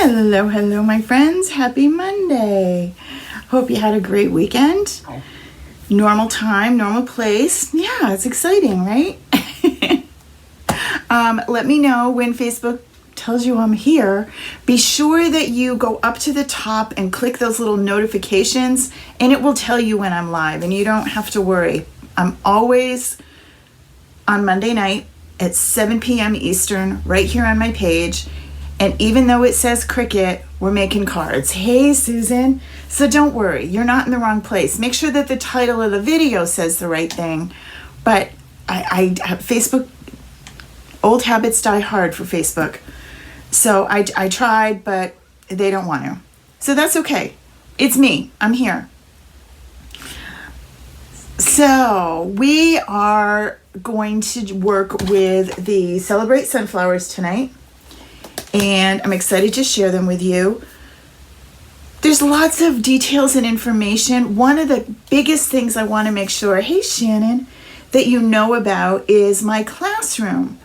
Hello, hello, my friends. Happy Monday. Hope you had a great weekend. Normal time, normal place. Yeah, it's exciting, right? Let me know when Facebook tells you I'm here. Be sure that you go up to the top and click those little notifications, and it will tell you when I'm live, and you don't have to worry. I'm always on Monday night at 7 p.m. Eastern, right here on my page. And even though it says Cricut, we're making cards. Hey, Susan. So don't worry, you're not in the wrong place. Make sure that the title of the video says the right thing. But Facebook, old habits die hard for Facebook. So I tried, but they don't want to. So that's okay. It's me. I'm here. So we are going to work with the Celebrate Sunflowers tonight. And I'm excited to share them with you. There's lots of details and information. One of the biggest things I want to make sure, hey Shannon, that you know about is my classroom.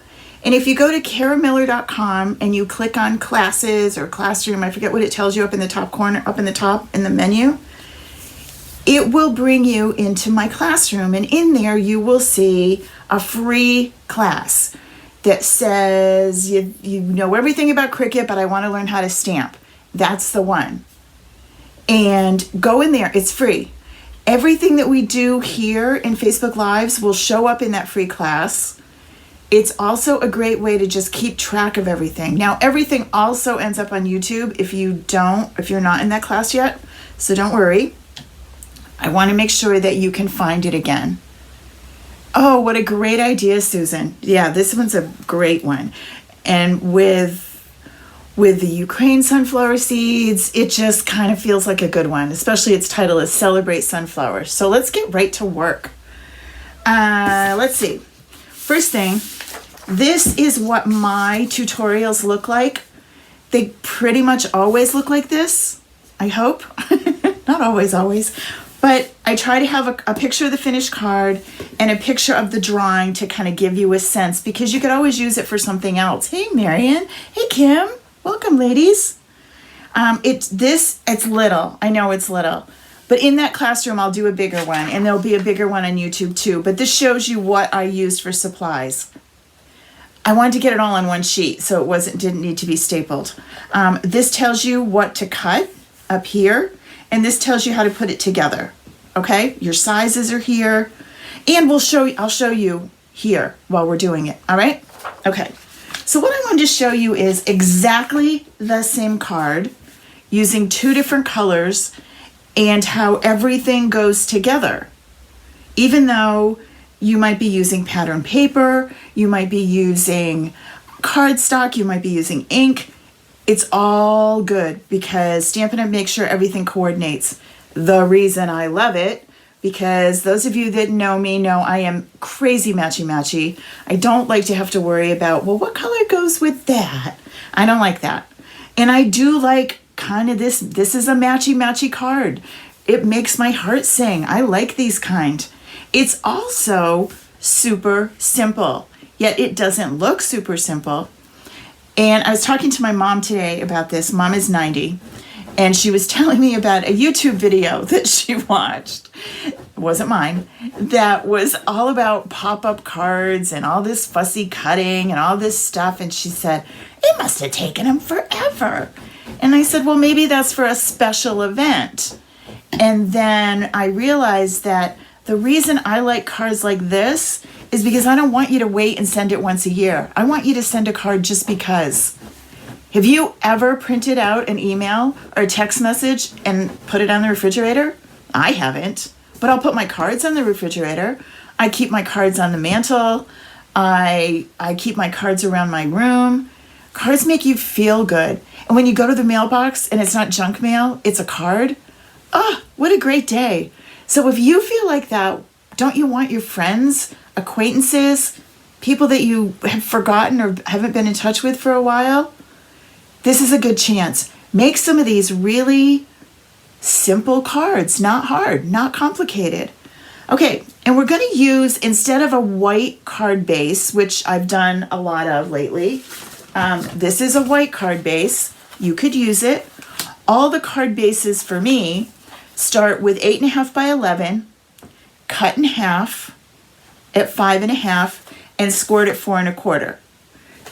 And if you go to karamiller.com and you click on classes or classroom, I forget what it tells you up in the top corner, up in the top in the menu, it will bring you into my classroom. And in there you will see a free class that says you know everything about Cricut, but I want to learn how to stamp. That's the one. And go in there. It's free. Everything that we do here in Facebook Lives will show up in that free class. It's also a great way to just keep track of everything. Now, everything also ends up on YouTube if you're not in that class yet. So don't worry. I want to make sure that you can find it again. Oh, what a great idea, Susan. Yeah, this one's a great one. And with the Ukraine sunflower seeds, it just kind of feels like a good one, especially its title is Celebrate Sunflowers. So let's get right to work. Let's see. First thing, this is what my tutorials look like. They pretty much always look like this, I hope. Not always. But I try to have a picture of the finished card and a picture of the drawing to kind of give you a sense, because you could always use it for something else. Hey, Marion. Hey, Kim. Welcome, ladies. It's little. I know it's little. But in that classroom, I'll do a bigger one, and there'll be a bigger one on YouTube too. But this shows you what I used for supplies. I wanted to get it all on one sheet, so it didn't need to be stapled. This tells you what to cut up here. And this tells you how to put it together. Okay? Your sizes are here. And I'll show you here while we're doing it. All right? Okay. So what I wanted to show you is exactly the same card using two different colors and how everything goes together. Even though you might be using pattern paper, you might be using cardstock, you might be using ink. It's all good because Stampin' Up! Makes sure everything coordinates. The reason I love it, because those of you that know me know I am crazy matchy-matchy. I don't like to have to worry about, well, what color goes with that? I don't like that. And I do like kind of this is a matchy-matchy card. It makes my heart sing. I like these kind. It's also super simple, yet it doesn't look super simple. And I was talking to my mom today about this. Mom is 90, and she was telling me about a YouTube video that she watched. It wasn't mine. That was all about pop-up cards and all this fussy cutting and all this stuff. And she said, it must have taken them forever. And I said, well, maybe that's for a special event. And then I realized that the reason I like cards like this is because I don't want you to wait and send it once a year. I want you to send a card just because. Have you ever printed out an email or a text message and put it on the refrigerator? I haven't, but I'll put my cards on the refrigerator. I keep my cards on the mantle. I keep my cards around my room. Cards make you feel good. And when you go to the mailbox and it's not junk mail, it's a card. Oh, what a great day. So if you feel like that, don't you want your friends, acquaintances, people that you have forgotten or haven't been in touch with for a while? This is a good chance. Make some of these really simple cards, not hard, not complicated. Okay, and we're going to use, instead of a white card base, which I've done a lot of lately, this is a white card base. you could use it. All the card bases for me start with 8.5 by 11, cut in half at 5.5, and scored at 4.25.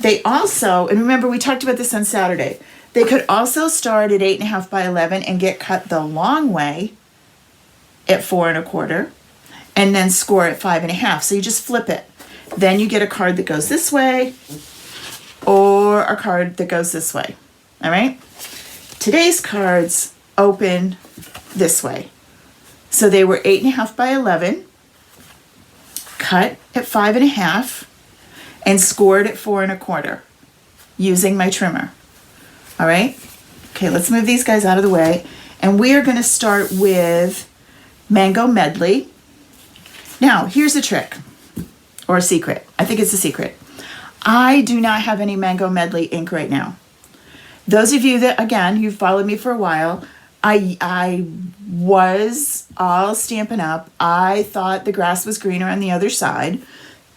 They also, and remember we talked about this on Saturday, they could also start at 8.5 by 11 and get cut the long way at 4.25, and then score at 5.5. So you just flip it. Then you get a card that goes this way or a card that goes this way. All right? Today's cards open this way. So they were 8.5 by 11, cut at 5.5, and scored at 4.25 using my trimmer. All right? Okay, let's move these guys out of the way. And we are going to start with Mango Medley. Now, here's a trick or a secret. I think it's a secret. I do not have any Mango Medley ink right now. Those of you that, again, you've followed me for a while, I was all Stampin' Up. I thought the grass was greener on the other side.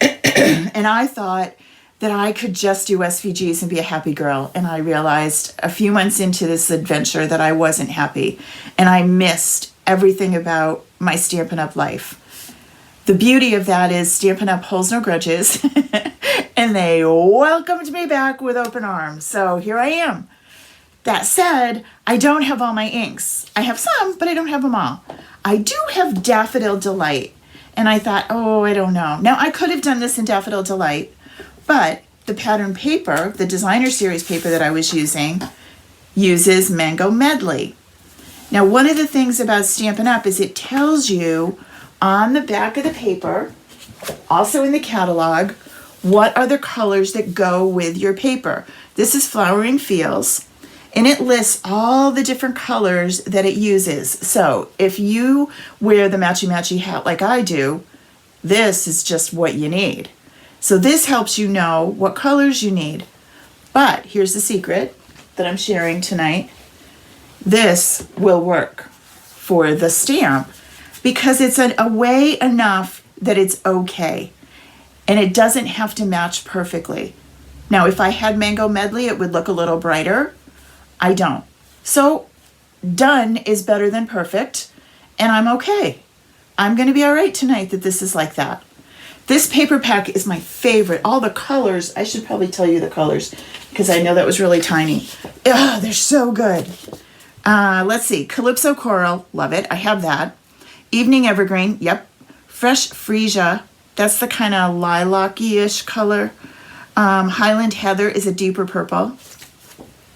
And I thought that I could just do SVGs and be a happy girl. And I realized a few months into this adventure that I wasn't happy. And I missed everything about my Stampin' Up! Life. The beauty of that is Stampin' Up! Holds no grudges. And they welcomed me back with open arms. So here I am. That said, I don't have all my inks. I have some, but I don't have them all. I do have Daffodil Delight. And I thought, oh, I don't know. Now, I could have done this in Daffodil Delight, but the pattern paper, the designer series paper that I was using, uses Mango Medley. Now, one of the things about Stampin' Up! Is it tells you on the back of the paper, also in the catalog, what are the colors that go with your paper. This is Flowering Feels, and it lists all the different colors that it uses. So if you wear the matchy-matchy hat like I do, this is just what you need. So this helps you know what colors you need. But here's the secret that I'm sharing tonight. This will work for the stamp because it's a way enough that it's okay. And it doesn't have to match perfectly. Now, if I had Mango Medley, it would look a little brighter. I don't. So done is better than perfect, and I'm okay. I'm going to be all right tonight that this is like that. This paper pack is my favorite. All the colors, I should probably tell you the colors because I know that was really tiny. Ugh, they're so good. Let's see. Calypso Coral, love it. I have that. Evening Evergreen, yep. Fresh Freesia, that's the kind of lilac-y-ish color. Highland Heather is a deeper purple.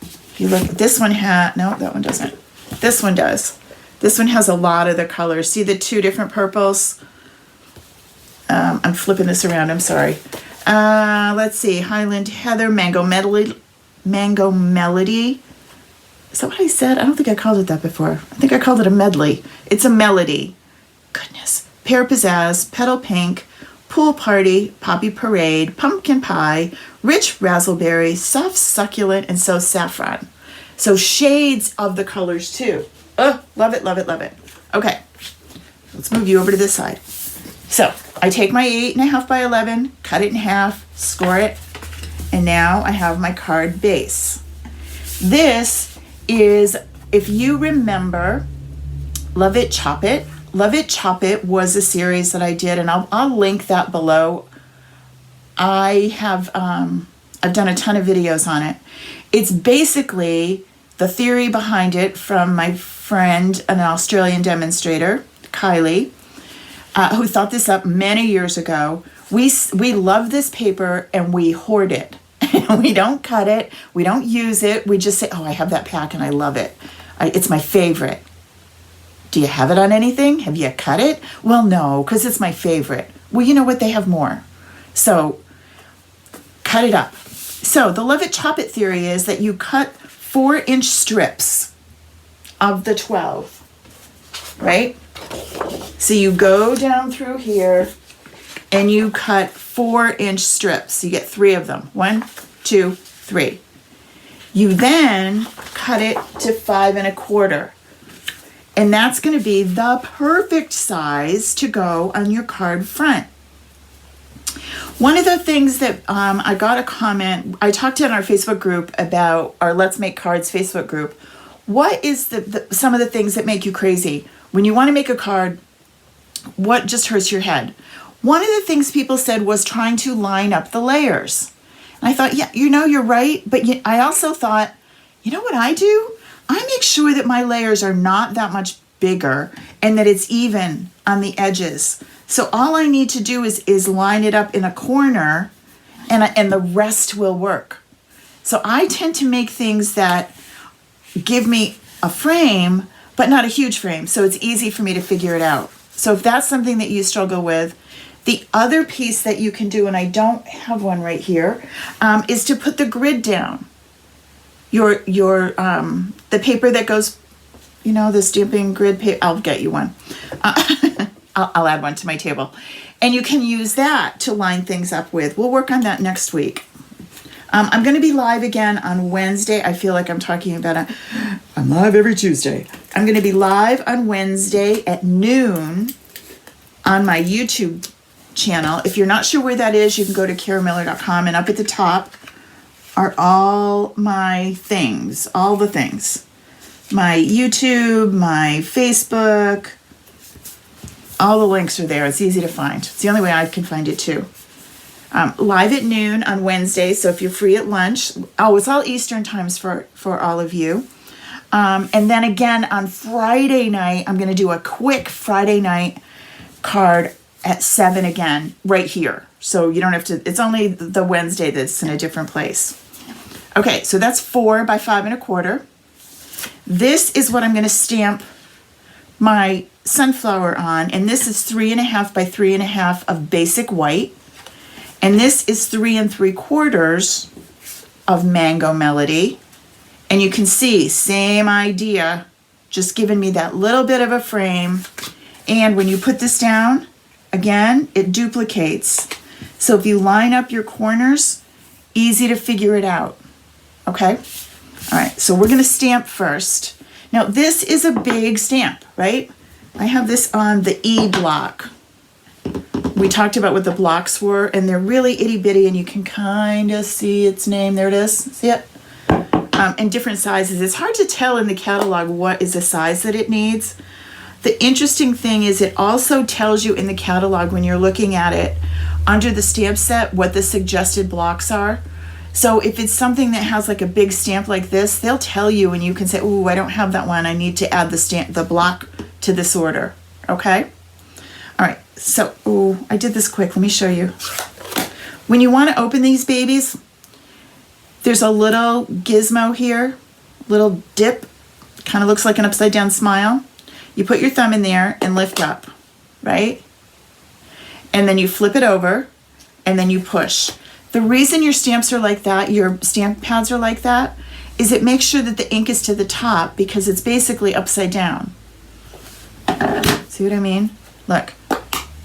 If you look, this one no, that one doesn't. This one does. This one has a lot of the colors. See the two different purples? I'm flipping this around, I'm sorry. Let's see, Highland Heather, Mango Melody. Is that what I said? I don't think I called it that before. I think I called it a medley. It's a melody. Goodness. Pear Pizzazz, Petal Pink, Pool Party, Poppy Parade, Pumpkin Pie, Rich Razzleberry, Soft Succulent, and So Saffron. So shades of the colors too. Oh, love it, love it, love it. Okay, let's move you over to this side. So I take my 8.5 by 11, cut it in half, score it, and now I have my card base. This is, if you remember, Love It, Chop It. Love It, Chop It was a series that I did, and I'll link that below. I have, I've done a ton of videos on it. It's basically the theory behind it from my friend, an Australian demonstrator, Kylie, who thought this up many years ago. We love this paper and we hoard it. We don't cut it. We don't use it. We just say, oh, I have that pack and I love it. It's my favorite. Do you have it on anything? Have you cut it? Well, no, because it's my favorite. Well, you know what? They have more. So cut it up. So the Love It, Chop It theory is that you cut 4-inch strips of the 12, right? So you go down through here and you cut 4-inch strips. You get 3 of them. 1, 2, 3. You then cut it to 5 1/4. And that's going to be the perfect size to go on your card front. One of the things that I got a comment, I talked in our Facebook group about our Let's Make Cards Facebook group. What is some of the things that make you crazy? When you want to make a card, what just hurts your head? One of the things people said was trying to line up the layers. And I thought, yeah, you're right. But I also thought, you know what I do? I make sure that my layers are not that much bigger and that it's even on the edges. So all I need to do is line it up in a corner and the rest will work. So I tend to make things that give me a frame, but not a huge frame. So it's easy for me to figure it out. So if that's something that you struggle with, the other piece that you can do, and I don't have one right here, is to put the grid down. The paper that goes, the stamping grid paper. I'll get you one. I'll add one to my table. And you can use that to line things up with. We'll work on that next week. I'm going to be live again on Wednesday. I feel like I'm talking about I'm live every Tuesday. I'm going to be live on Wednesday at noon on my YouTube channel. If you're not sure where that is, you can go to karamiller.com, and up at the top are all my things, all the things. My YouTube, my Facebook, all the links are there. It's easy to find. It's the only way I can find it too. Live at noon on Wednesday, so if you're free at lunch. Oh, it's all Eastern times for all of you. And then again on Friday night, I'm going to do a quick Friday night card at 7 again, right here. So you don't have to, it's only the Wednesday that's in a different place. Okay, so that's 4 by 5 1/4. This is what I'm going to stamp my sunflower on, and this is 3 1/2 by 3 1/2 of basic white. And this is 3 3/4 of Mango Melody. And you can see, same idea, just giving me that little bit of a frame. And when you put this down, again, it duplicates. So if you line up your corners, easy to figure it out. Okay? All right, so we're going to stamp first. Now, this is a big stamp, right? I have this on the E block. We talked about what the blocks were, and they're really itty bitty, and you can kind of see its name. There it is. See it? And different sizes. It's hard to tell in the catalog what is the size that it needs. The interesting thing is it also tells you in the catalog when you're looking at it under the stamp set what the suggested blocks are. So if it's something that has like a big stamp like this, they'll tell you, and you can say, "Ooh, I don't have that one. I need to add the block to this order." Okay? All right. So, I did this quick. Let me show you. When you want to open these babies, there's a little gizmo here, little dip, kind of looks like an upside down smile. You put your thumb in there and lift up, right? And then you flip it over, and then you push. The reason your stamps are like that, your stamp pads are like that, is it makes sure that the ink is to the top because it's basically upside down. See what I mean? Look.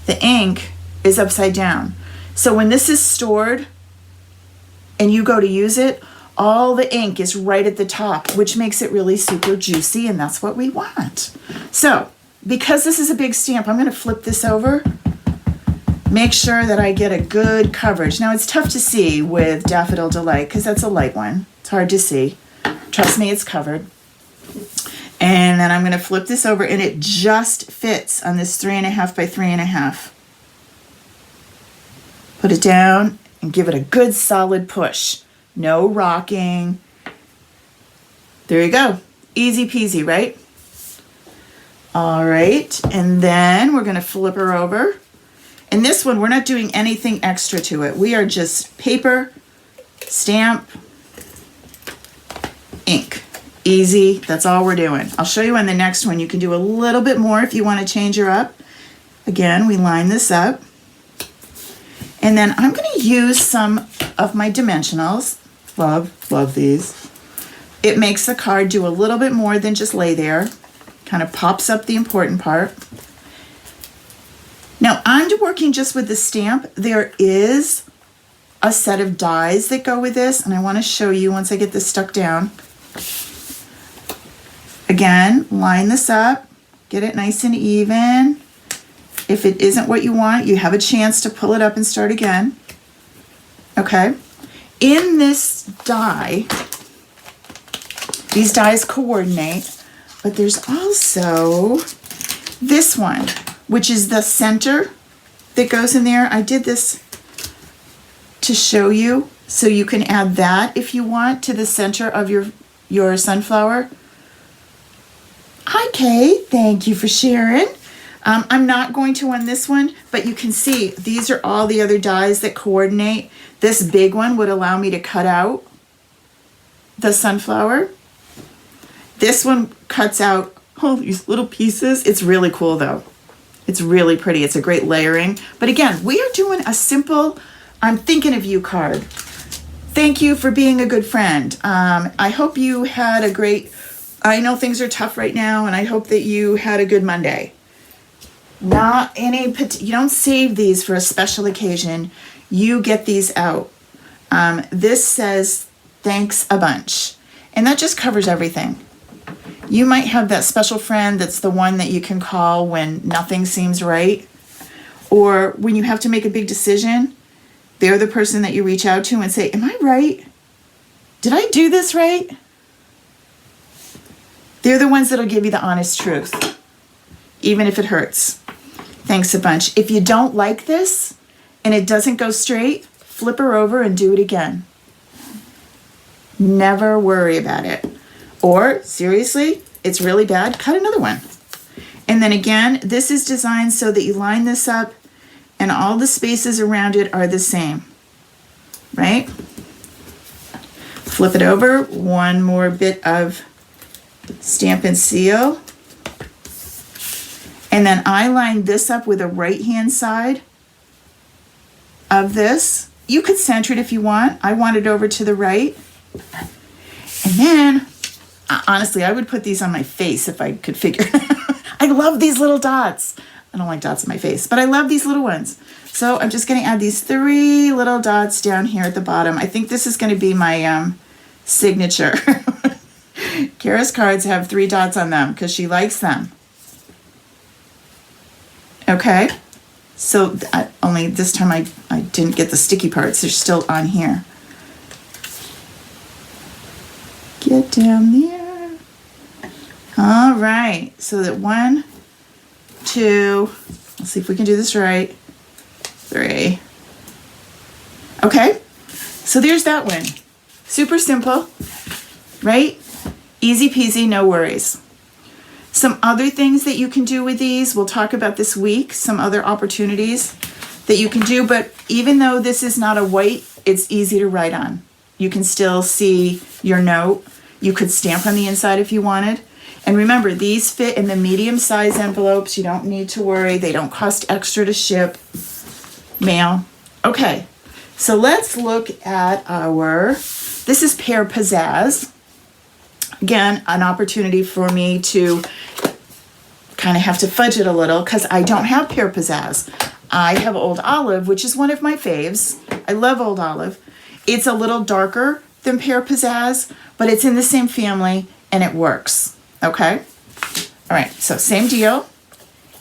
The ink is upside down. So when this is stored and you go to use it, all the ink is right at the top, which makes it really super juicy, and that's what we want. So because this is a big stamp, I'm going to flip this over, make sure that I get a good coverage. Now it's tough to see with Daffodil Delight because that's a light one. It's hard to see. Trust me, it's covered. And then I'm going to flip this over, and it just fits on this 3 1/2 by 3 1/2. Put it down and give it a good solid push. No rocking. There you go. Easy peasy, right? All right. And then we're going to flip her over. And this one, we're not doing anything extra to it. We are just paper, stamp, ink. Easy. That's all we're doing. I'll show you on the next one. You can do a little bit more if you want to change her up. Again, we line this up. And then I'm going to use some of my dimensionals. Love these. It makes the card do a little bit more than just lay there. Kind of pops up the important part. Now, I'm working just with the stamp. There is a set of dies that go with this, and I want to show you once I get this stuck down. Again, line this up, get it nice and even. If it isn't what you want, you have a chance to pull it up and start again. Okay. In this die, these dies coordinate, but there's also this one, which is the center that goes in there. I did this to show you, so you can add that if you want to the center of your sunflower. Hi, Kay. Thank you for sharing. I'm not going to on this one, but you can see these are all the other dies that coordinate. This big one would allow me to cut out the sunflower. This one cuts out all these little pieces. It's really cool though. It's really pretty. It's a great layering. But again, we are doing a simple I'm thinking of you card. Thank you for being a good friend. I hope you had a great, I know things are tough right now, and I hope that you had a good Monday. Not any, you don't save these for a special occasion. You get these out. This says thanks a bunch, and that just covers everything. You might have that special friend that's the one that you can call when nothing seems right, or when you have to make a big decision. They're the person that you reach out to and say, am I right? Did I do this right? They're the ones that'll give you the honest truth, even if it hurts. Thanks a bunch. If you don't like this and it doesn't go straight, flip her over and do it again. Never worry about it. Or, seriously, it's really bad, cut another one. And then again, this is designed so that you line this up and all the spaces around it are the same, right? Flip it over, one more bit of Stampin' Seal. And then I line this up with the right-hand side of this. You could center it if you want. I want it over to the right. And then, honestly, I would put these on my face if I could figure. I love these little dots. I don't like dots on my face, but I love these little ones. So I'm just going to add these 3 little dots down here at the bottom. I think this is going to be my signature. Kara's cards have 3 dots on them because she likes them. Okay, so only this time I didn't get the sticky parts. They're still on here. Get down there. All right, so that 1, 2, let's see if we can do this right, 3. Okay, so there's that one. Super simple, right? Easy peasy, no worries. Some other things that you can do with these, we'll talk about this week, some other opportunities that you can do, but even though this is not a white, it's easy to write on. You can still see your note. You could stamp on the inside if you wanted. And remember, these fit in the medium size envelopes. You don't need to worry. They don't cost extra to ship. Mail. Okay, so let's look at this is Pear Pizzazz. Again, an opportunity for me to kind of have to fudge it a little because I don't have Pear Pizzazz. I have Old Olive, which is one of my faves. I love Old Olive. It's a little darker than Pear Pizzazz, but it's in the same family and it works. Okay? All right, so same deal.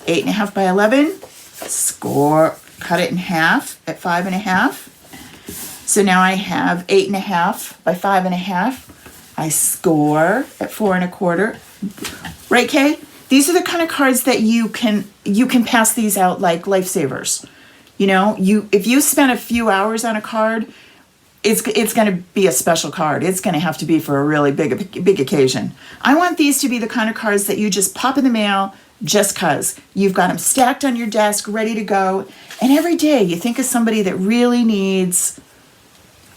8.5 by 11. Score, cut it in half at 5.5. So now I have 8.5 by 5.5. I score at 4.25. Right, Kay? These are the kind of cards that you can pass these out like lifesavers. You know, if you spend a few hours on a card, it's going to be a special card. It's going to have to be for a really big occasion. I want these to be the kind of cards that you just pop in the mail just because. You've got them stacked on your desk, ready to go. And every day you think of somebody that really needs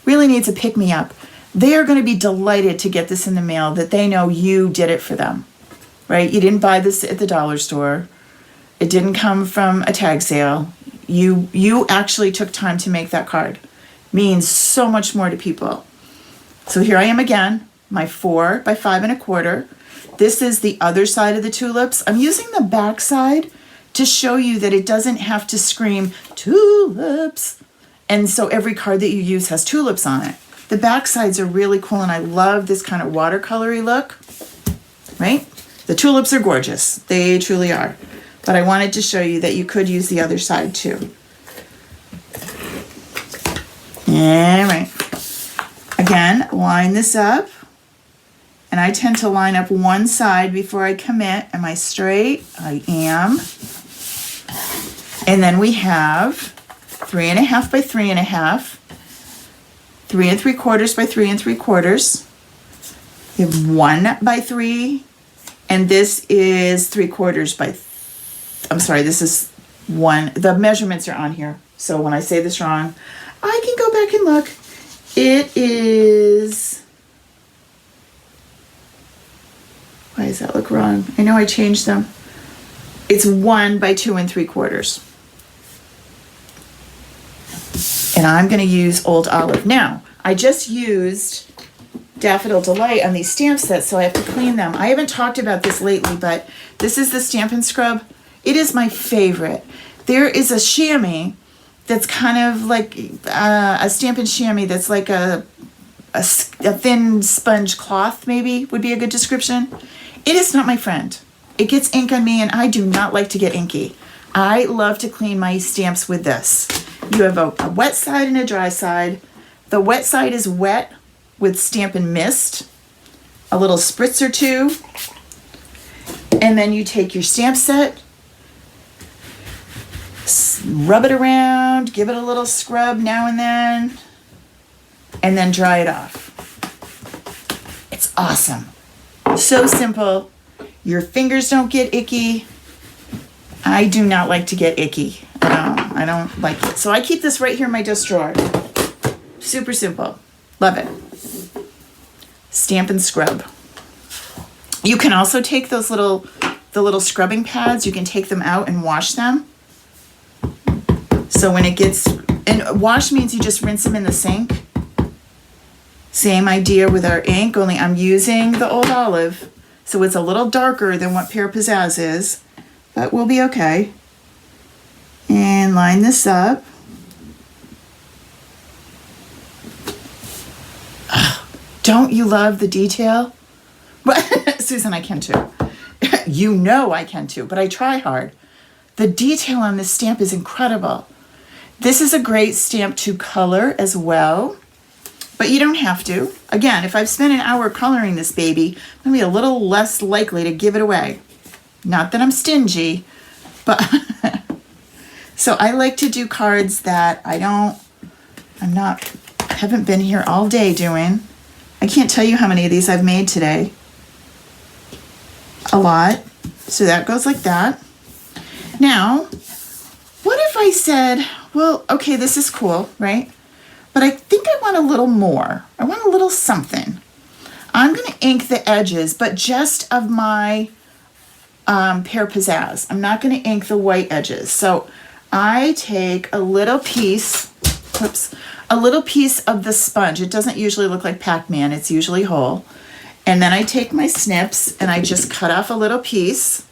a pick-me-up. They are going to be delighted to get this in the mail, that they know you did it for them, right? You didn't buy this at the dollar store. It didn't come from a tag sale. You actually took time to make that card. Means so much more to people. So here I am again, my 4 by 5.25. This is the other side of the tulips. I'm using the back side to show you that it doesn't have to scream tulips. And so every card that you use has tulips on it. The back sides are really cool, and I love this kind of watercolory look, right? The tulips are gorgeous. They truly are. But I wanted to show you that you could use the other side too. All right. Again, line this up. And I tend to line up one side before I commit. Am I straight? I am. And then we have 3.5 by 3.5, 3 3/4 by 3 3/4. We have 1 by 3, and this is 3/4 by, I'm sorry, this is 1. The measurements are on here. So when I say this wrong, I can go back and look. It is, why does that look wrong? I know I changed them. It's 1 by 2 3/4. And I'm going to use Old Olive. Now, I just used Daffodil Delight on these stamp sets, so I have to clean them. I haven't talked about this lately, but this is the Stampin' Scrub. It is my favorite. There is a chamois that's kind of like a Stampin' Chamois that's like a thin sponge cloth, maybe would be a good description. It is not my friend. It gets ink on me, and I do not like to get inky. I love to clean my stamps with this. You have a wet side and a dry side. The wet side is wet with Stampin' Mist, a little spritz or two, and then you take your stamp set, rub it around, give it a little scrub now and then dry it off. It's awesome. So simple. Your fingers don't get icky. I do not like to get icky. I don't like it. So I keep this right here in my desk drawer. Super simple. Love it. Stampin' Scrub. You can also take the little scrubbing pads, you can take them out and wash them. So when it gets, and wash means you just rinse them in the sink. Same idea with our ink, only I'm using the Old Olive, so it's a little darker than what Pear Pizzazz is, but we'll be okay. And line this up. Don't you love the detail? Susan, I can too. You know I can too, but I try hard. The detail on this stamp is incredible. This is a great stamp to color as well, but you don't have to. Again, if I've spent an hour coloring this baby, I'm gonna be a little less likely to give it away. Not that I'm stingy, but so I like to do cards that haven't been here all day doing. I can't tell you how many of these I've made today. A lot. So that goes like that. Now, what if I said, well, okay, this is cool, right? But I think I want a little more. I want a little something. I'm going to ink the edges, but just of my Pear Pizzazz. I'm not going to ink the white edges. So I take a little piece, a little piece of the sponge. It doesn't usually look like Pac-Man. It's usually whole. And then I take my snips and I just cut off a little piece.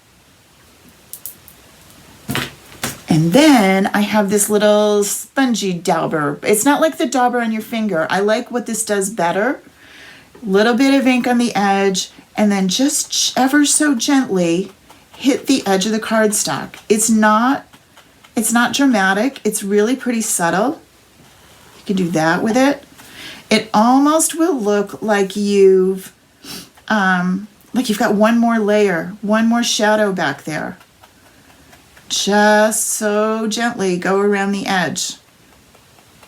And then I have this little spongy dauber. It's not like the dauber on your finger. I like what this does better. Little bit of ink on the edge, and then just ever so gently hit the edge of the cardstock. It's not dramatic. It's really pretty subtle. You can do that with it. It almost will look like you've got one more layer, one more shadow back there. Just so gently go around the edge.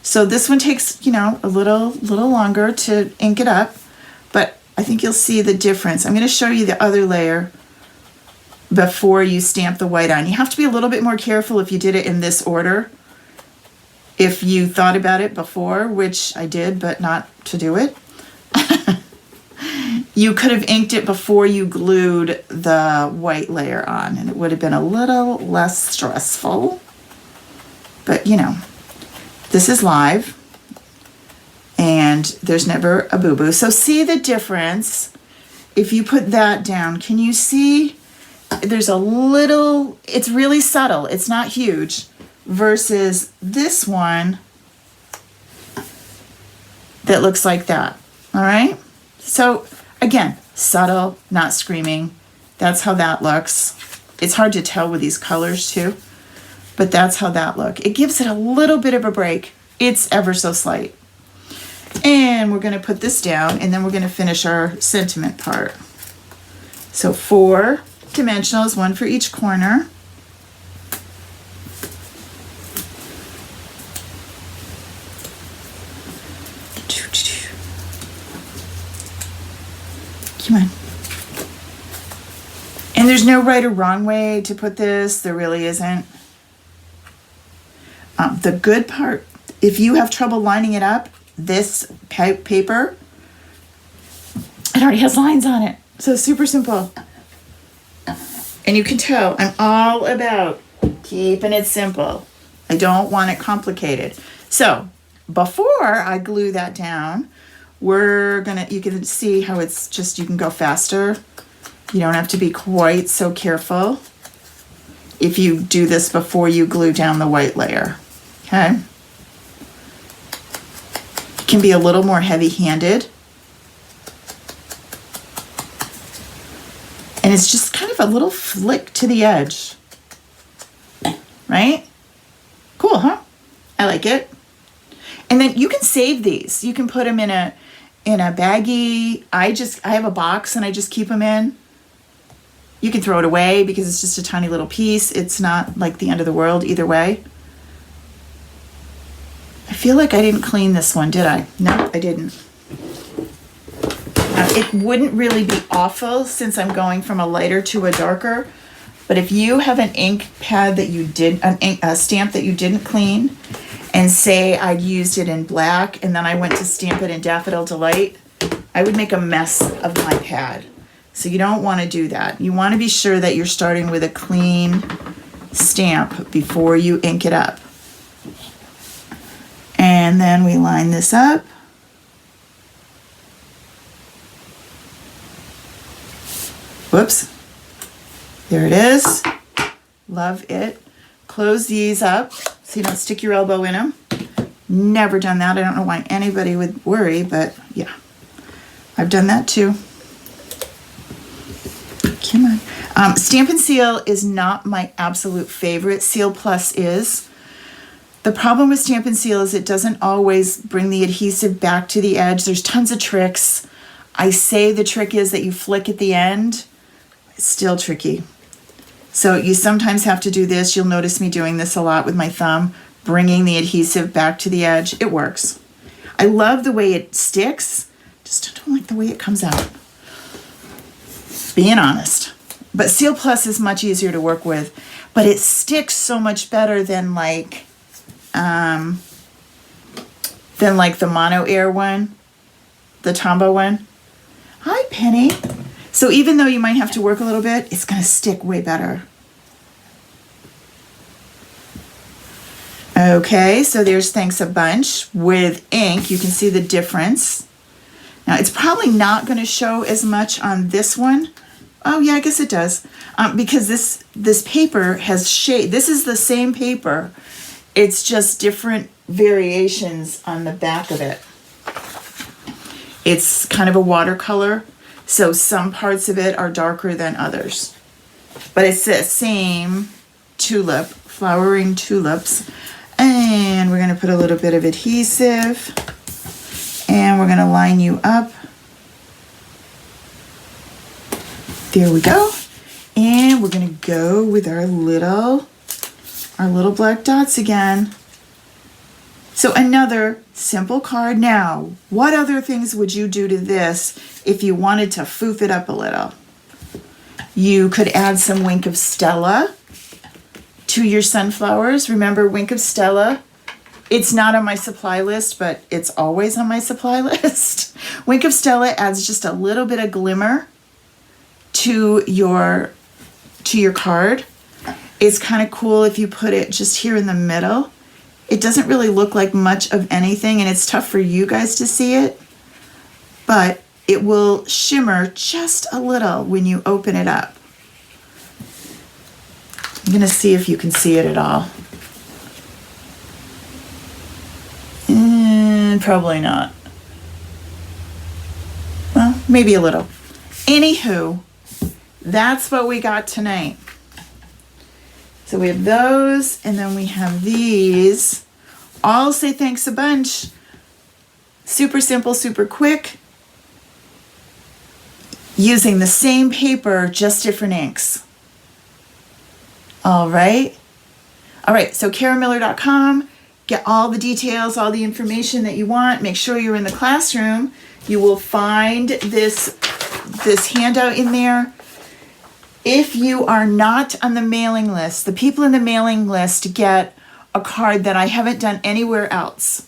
So this one takes, a little longer to ink it up, but I think you'll see the difference. I'm going to show you the other layer before you stamp the white on. You have to be a little bit more careful if you did it in this order. If you thought about it before, which I did, but not to do it. You could have inked it before you glued the white layer on, and it would have been a little less stressful. But, this is live, and there's never a boo-boo. So see the difference. If you put that down, can you see there's a little, it's really subtle. It's not huge versus this one that looks like that. All right. So again, subtle, not screaming. That's how that looks. It's hard to tell with these colors too, but that's how that looks. It gives it a little bit of a break. It's ever so slight. And we're going to put this down, and then we're going to finish our sentiment part. So 4 dimensionals, 1 for each corner. Come on. And there's no right or wrong way to put this. There really isn't. The good part, if you have trouble lining it up, this paper, it already has lines on it. So super simple. And you can tell I'm all about keeping it simple. I don't want it complicated. So before I glue that down, you can see how it's just, you can go faster. You don't have to be quite so careful if you do this before you glue down the white layer. Okay? It can be a little more heavy-handed. And it's just kind of a little flick to the edge. Right? Cool, huh? I like it. And then you can save these. You can put them in a baggie. I have a box and I just keep them in. You can throw it away because it's just a tiny little piece. It's not like the end of the world either way. I feel like I didn't clean this one, did I? No, I didn't. It wouldn't really be awful since I'm going from a lighter to a darker. But if you have an ink pad that you did, a stamp that you didn't clean, and say I'd used it in black and then I went to stamp it in Daffodil Delight, I would make a mess of my pad. So you don't want to do that. You want to be sure that you're starting with a clean stamp before you ink it up. And then we line this up. Whoops. There it is. Love it. Close these up so you don't stick your elbow in them. Never done that. I don't know why anybody would worry, but yeah. I've done that too. Come on. Stampin' Seal is not my absolute favorite. Seal Plus is. The problem with Stampin' Seal is it doesn't always bring the adhesive back to the edge. There's tons of tricks. I say the trick is that you flick at the end. It's still tricky. So you sometimes have to do this. You'll notice me doing this a lot with my thumb, bringing the adhesive back to the edge. It works. I love the way it sticks. Just don't like the way it comes out. Being honest. But Seal Plus is much easier to work with, but it sticks so much better than like the Mono Air one, the Tombow one. Hi, Penny. So even though you might have to work a little bit, it's going to stick way better. Okay, so there's Thanks a Bunch with ink. You can see the difference. Now, it's probably not going to show as much on this one. Oh, yeah, I guess it does. Because this paper has shade. This is the same paper. It's just different variations on the back of it. It's kind of a watercolor, so some parts of it are darker than others. But it's the same tulip, flowering tulips. And we're going to put a little bit of adhesive. And we're going to line you up. There we go. And we're going to go with our little black dots again. So another simple card. Now, what other things would you do to this if you wanted to foof it up a little? You could add some Wink of Stella to your sunflowers. Remember Wink of Stella? It's not on my supply list, but it's always on my supply list. Wink of Stella adds just a little bit of glimmer to your card. It's kind of cool if you put it just here in the middle. It doesn't really look like much of anything, and it's tough for you guys to see it, but it will shimmer just a little when you open it up. I'm going to see if you can see it at all. Probably not. Well, maybe a little. Anywho, that's what we got tonight. So we have those, and then we have these. All say thanks a bunch. Super simple, super quick. Using the same paper, just different inks. All right. All right, so karamiller.com. Get all the details, all the information that you want. Make sure you're in the classroom. You will find this handout in there. If you are not on the mailing list, the people in the mailing list get a card that I haven't done anywhere else.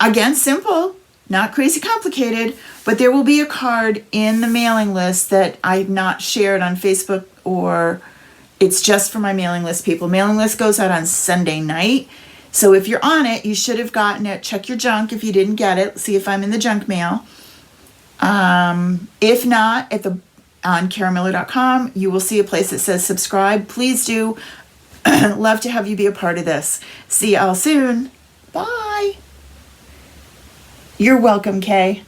Again, simple, not crazy complicated, but there will be a card in the mailing list that I've not shared on Facebook, or it's just for my mailing list people. Mailing list goes out on Sunday night. So if you're on it, you should have gotten it. Check your junk if you didn't get it. See if I'm in the junk mail. If not, on karamiller.com, you will see a place that says subscribe. Please do. Love to have you be a part of this. See y'all soon. Bye. You're welcome, Kay.